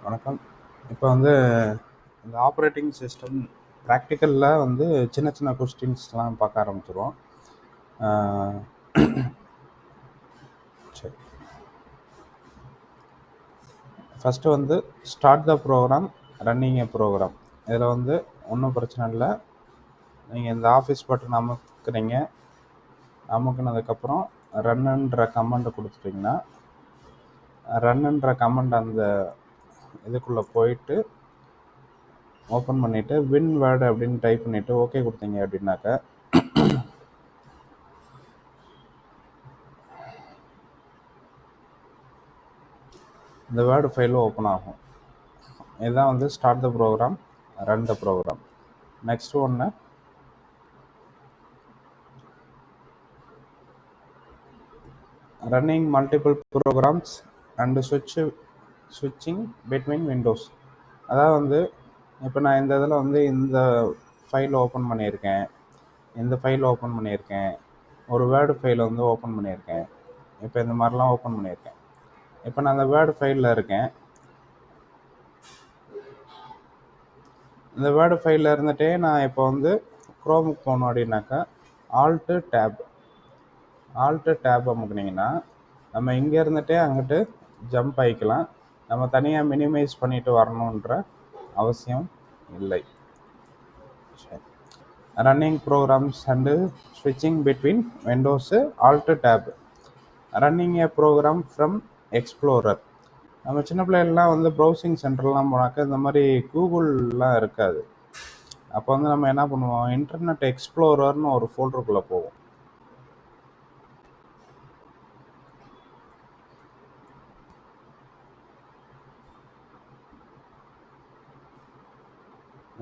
வணக்கம். இப்போ வந்து இந்த ஆப்ரேட்டிங் சிஸ்டம் ப்ராக்டிக்கலில் வந்து சின்ன சின்ன கொஸ்டின்ஸ்லாம் பார்க்க ஆரம்பிச்சிருவோம். சரி, ஃபஸ்ட்டு வந்து start the program running a program. இதில் வந்து ஒன்றும் பிரச்சனை இல்லை. நீங்கள் இந்த ஆஃபீஸ் பட்டன் அமுக்குறீங்க. அமுக்குனதுக்கப்புறம் ரன்னுன்ற கமெண்ட் கொடுத்துட்டிங்கன்னா ரன்னுன்ற கமெண்ட் அந்த இதுக்குள்ளே போயிட்டு ஓப்பன் பண்ணிவிட்டு வின் வேர்டு அப்படின்னு டைப் பண்ணிவிட்டு ஓகே கொடுத்தீங்க அப்படின்னாக்கா இந்த வேர்டு ஃபைலும் ஓப்பன் ஆகும். இதுதான் வந்து start the program, run the program. Next ஒன்று ரன்னிங் மல்டிபிள் ப்ரோக்ராம்ஸ் அண்டு ஸ்விட்சிங் பிட்வீன் விண்டோஸ். அதாவது வந்து இப்போ நான் இந்த இதில் வந்து இந்த ஃபைல் ஓப்பன் பண்ணியிருக்கேன், இந்த ஃபைல் ஓப்பன் பண்ணியிருக்கேன், ஒரு வேர்டு ஃபைல் வந்து ஓப்பன் பண்ணியிருக்கேன். இப்போ இந்த மாதிரிலாம் ஓப்பன் பண்ணியிருக்கேன். இப்போ நான் அந்த வேர்டு ஃபைலில் இருக்கேன். இந்த வேர்டு ஃபைலில் இருந்துகிட்டே நான் இப்போ வந்து க்ரோமுக்கு போகணும் அப்படின்னாக்கா ஆல்ட்டு டேப் அமுக்குனிங்கன்னா நம்ம இங்கே இருந்துகிட்டே அங்கிட்டு ஜம்ப் ஆகிக்கலாம். நம்ம தனியாக மினிமைஸ் பண்ணிட்டு வரணுன்ற அவசியம் இல்லை. ரன்னிங் ப்ரோக்ராம்ஸ் அண்டு ஸ்விட்சிங் between windows alt tab. Running a program from explorer. நம்ம சின்ன பிள்ளைகள்லாம் வந்து ப்ரௌசிங் சென்டர்லாம் போனாக்கா இந்த மாதிரி கூகுள்லாம் இருக்காது. அப்போ வந்து நம்ம என்ன பண்ணுவோம், இன்டர்நெட் எக்ஸ்ப்ளோரர்னு ஒரு ஃபோல்டருக்குள்ளே போவோம்.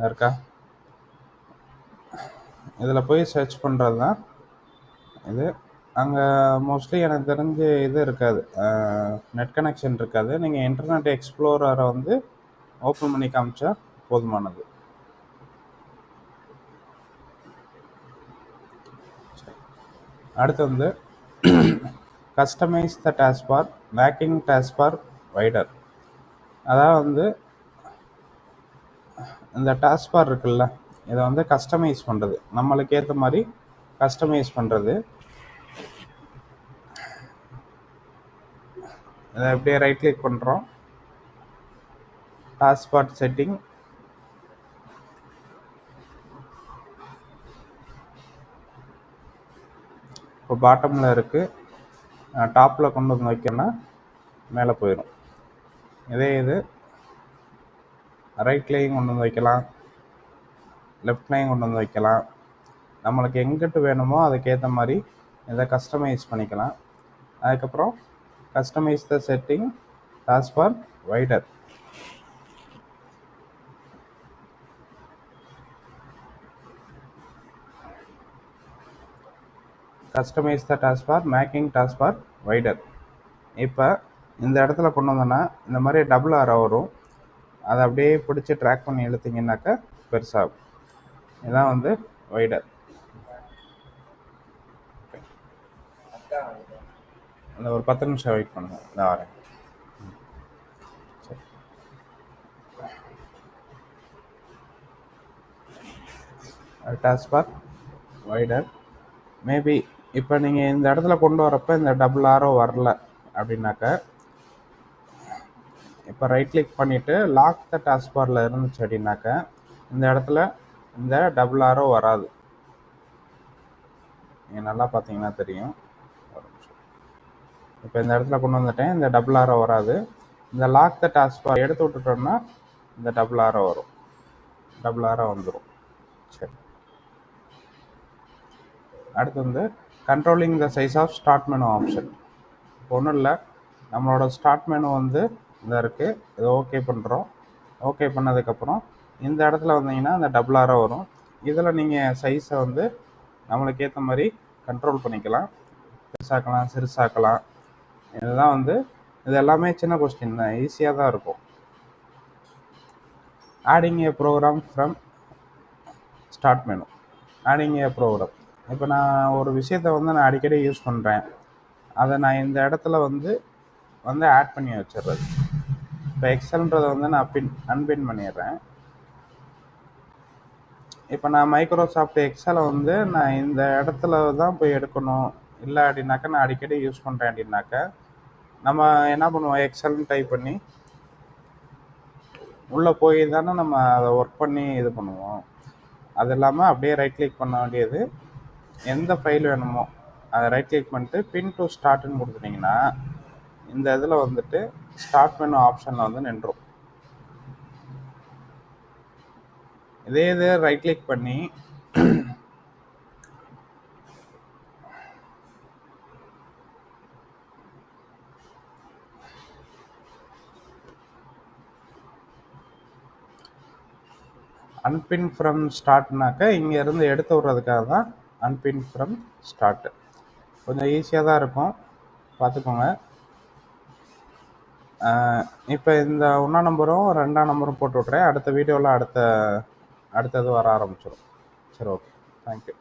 இருக்கா? இதில் போய் சர்ச் பண்ணுறது தான் இது. அங்கே மோஸ்ட்லி எனக்கு தெரிஞ்சு இது இருக்காது, நெட் கனெக்ஷன் இருக்காது. நீங்கள் இன்டர்நெட் எக்ஸ்ப்ளோரரை வந்து ஓப்பன் பண்ணி காமிச்சா போதுமானது. அடுத்து வந்து customise the taskbar, making taskbar wider. அதாவது வந்து இந்த டாஸ்க்பார் இருக்குல்ல, இதை வந்து கஸ்டமைஸ் பண்ணுறது, நம்மளுக்கு ஏற்ற மாதிரி கஸ்டமைஸ் பண்ணுறது. இதை அப்படியே ரைட் கிளிக் பண்ணுறோம், டாஸ்க்பார் செட்டிங், இப்போ பாட்டமில் இருக்குது, டாப்பில் கொண்டு வந்து வைக்கணும்னா மேலே போயிடும். இதே இது ரைட்லேயும் கொண்டு வந்து வைக்கலாம், லெஃப்ட்லேயும் கொண்டு வந்து வைக்கலாம். நம்மளுக்கு எங்கிட்டு வேணுமோ அதுக்கேற்ற மாதிரி இதை கஸ்டமைஸ் பண்ணிக்கலாம். அதுக்கப்புறம் customize the setting taskbar wider. Customize the taskbar, making taskbar wider. இப்போ இந்த இடத்துல கொண்டு வந்தோன்னா இந்த மாதிரி டபுள் ஆரோ வரும். அதை அப்படியே பிடிச்சி ட்ராக் பண்ணி இழுத்திங்கன்னாக்கா பெருசாகும். இதுதான் வந்து வைடர். அந்த ஒரு 10 நிமிஷம் வெயிட் பண்ணுங்க, நான் வரேன். Taskbar wider. மேபி இப்போ நீங்கள் இந்த இடத்துல கொண்டு வரப்போ இந்த டபுள் ஆரோ வரல அப்படின்னாக்கா இப்போ ரைட் கிளிக் பண்ணிவிட்டு லாக் த டாஸ்க்பாரில் இருந்துச்சு அப்படின்னாக்கா இந்த இடத்துல இந்த டபுள் ஆரோ வராது. நீங்கள் நல்லா பார்த்தீங்கன்னா தெரியும். இப்போ இந்த இடத்துல கொண்டு வந்துட்டேன், இந்த டபுள் ஆரோ வராது. இந்த லாக் த டாஸ்க்பார் எடுத்து விட்டுட்டோம்னா இந்த டபுள் ஆரோ வரும், டபுள் ஆரோ வந்துடும். சரி, அடுத்து வந்து controlling the size of start menu option. ஒன்றும் இல்லை, நம்மளோட ஸ்டார்ட் மெனு வந்து இதாக இருக்குது. இதை ஓகே பண்ணுறோம். ஓகே பண்ணதுக்கப்புறம் இந்த இடத்துல வந்தீங்கன்னா இந்த டபுள் ஆரோ வரும். இதில் நீங்கள் சைஸை வந்து நம்மளுக்கு ஏற்ற மாதிரி கண்ட்ரோல் பண்ணிக்கலாம், பெருசாக்கலாம், சிறுசாக்கலாம். இதெல்லாம் வந்து இது எல்லாமே சின்ன கொஸ்டின் தான், ஈஸியாக தான் இருக்கும். Adding a program from start menu. Adding a program. இப்போ நான் ஒரு விஷயத்தை வந்து நான் அடிக்கடி யூஸ் பண்ணுறேன், அதை நான் இந்த இடத்துல வந்து ஆட் பண்ணி வச்சிடுறது. இப்போ எக்ஸல்ன்றதை வந்து நான் அன்பின் பண்ணிடுறேன். இப்போ நான் மைக்ரோசாஃப்ட் எக்ஸலை வந்து நான் இந்த இடத்துல தான் போய் எடுக்கணும், இல்லை அப்படின்னாக்கா நான் அடிக்கடி யூஸ் பண்ணுறேன் அப்படின்னாக்கா நம்ம என்ன பண்ணுவோம், எக்ஸல்னு டைப் பண்ணி உள்ளே போய் தானே நம்ம அதை ஒர்க் பண்ணி இது பண்ணுவோம். அது இல்லாமல் அப்படியே ரைட் கிளிக் பண்ண வேண்டியது, எந்த ஃபைல் வேணுமோ அதை ரைட் கிளிக் பண்ணிட்டு பின் டு ஸ்டார்ட்னு கொடுத்துட்டிங்கன்னா இந்த இதில் வந்துட்டு ஸ்டார்ட் மெனு ஆப்ஷனில் வந்து நின்றும். இதே இது ரைட் கிளிக் பண்ணி அன்பின் ஃப்ரம் ஸ்டார்ட்னாக்கா இங்கேருந்து எடுத்து விட்றதுக்காக தான் அன்பின் ஃப்ரம் ஸ்டார்ட்டு. கொஞ்சம் ஈஸியாக தான் இருக்கும், பார்த்துக்கோங்க. இப்போ இந்த 1ஆம் நம்பரும் 2ஆம் நம்பரும் போட்டு விட்றேன். அடுத்த வீடியோவில் அடுத்தது வர ஆரம்பிச்சிடும். சரி, ஓகே, தேங்க்யூ.